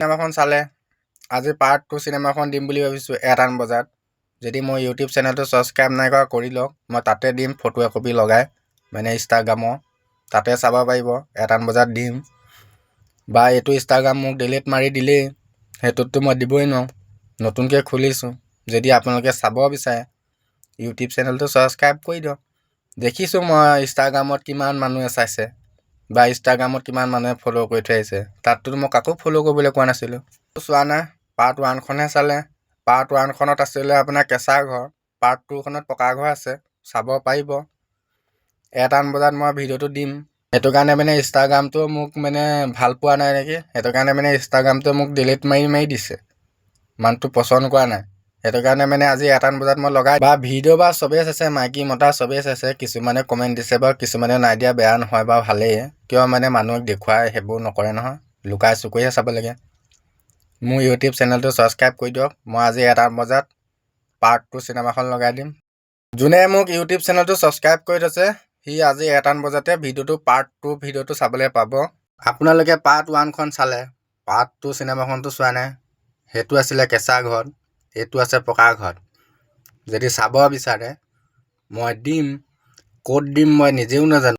চিনেমাখন চালে আজি পাৰ্ট 2 চিনেমাখন দিম বুলি ভাবিছোঁ 1 বজাত। যদি মই ইউটিউব চেনেলটো ছাবস্ক্ৰাইব নাই কৰা কৰি লওক, মই তাতে দিম ফটো একপি লগাই, মানে ইনষ্টাগ্ৰামৰ তাতে চাব পাৰিব। 1 বজাত দিম, বা এইটো ইনষ্টাগ্ৰাম মোক ডিলিট মাৰি দিলেই, সেইটোততো মই দিবই নোৱাৰোঁ, নতুনকৈ খুলিছোঁ। যদি আপোনালোকে চাব বিচাৰে ইউটিউব চেনেলটো ছাবস্ক্ৰাইব কৰি দিয়ক। দেখিছোঁ মই ইনষ্টাগ্ৰামত কিমান মানুহে চাইছে, বা ইনষ্টাগ্ৰামত কিমান মানুহে ফ'ল' কৰি থৈ আহিছে। তাততো মই কাকো ফ'ল' কৰিবলৈ কোৱা নাছিলোঁ। চোৱা নাই, পাৰ্ট 1খনহে চালে। পাৰ্ট 1খনত আছিলে আপোনাৰ কেঁচা ঘৰ, পাৰ্ট 2খনত পকা ঘৰ আছে, চাব পাৰিব। 1 বজাত মই ভিডিঅ'টো দিম। সেইটো কাৰণে মানে ইনষ্টাগ্ৰামটো মোক মানে ভাল পোৱা নাই নেকি, সেইটো কাৰণে মানে ইনষ্টাগ্ৰামটো মোক ডিলিট মাৰি দিছে, মানুহটো পচন্দ কৰা নাই। সেইটো কাৰণে মানে আজি 1 বজাত মই লগাই বা ভিডিঅ' বা চবেই চাইছে, মাইকী মতা চবেই চাইছে। কিছুমানে কমেণ্ট দিছে বাৰু, কিছুমানে নাই দিয়া, বেয়া নহয় বাৰু, ভালেই। কিয় মানে মানুহক দেখুৱাই সেইবোৰ নকৰে নহয়, লুকাই চুকুৰিহে চাব লাগে। মোৰ ইউটিউব চেনেলটো ছাবস্ক্ৰাইব কৰি দিয়ক। মই আজি 1 বজাত পাৰ্ট 2 চিনেমাখন লগাই দিম। যোনে মোক ইউটিউব চেনেলটো ছাবস্ক্ৰাইব কৰি থৈছে সি আজি 1 বজাতে ভিডিঅ'টো পাৰ্ট 2 ভিডিঅ'টো চাবলৈ পাব। আপোনালোকে পাৰ্ট 1খন চালে, পাৰ্ট 2 চিনেমাখনটো চোৱা নাই। সেইটো আছিলে কেঁচা ঘৰত, এইটো আছে পকা ঘৰত। যদি চাব বিচাৰে মই দিম, ক'ত দিম মই নিজেও নাজানো।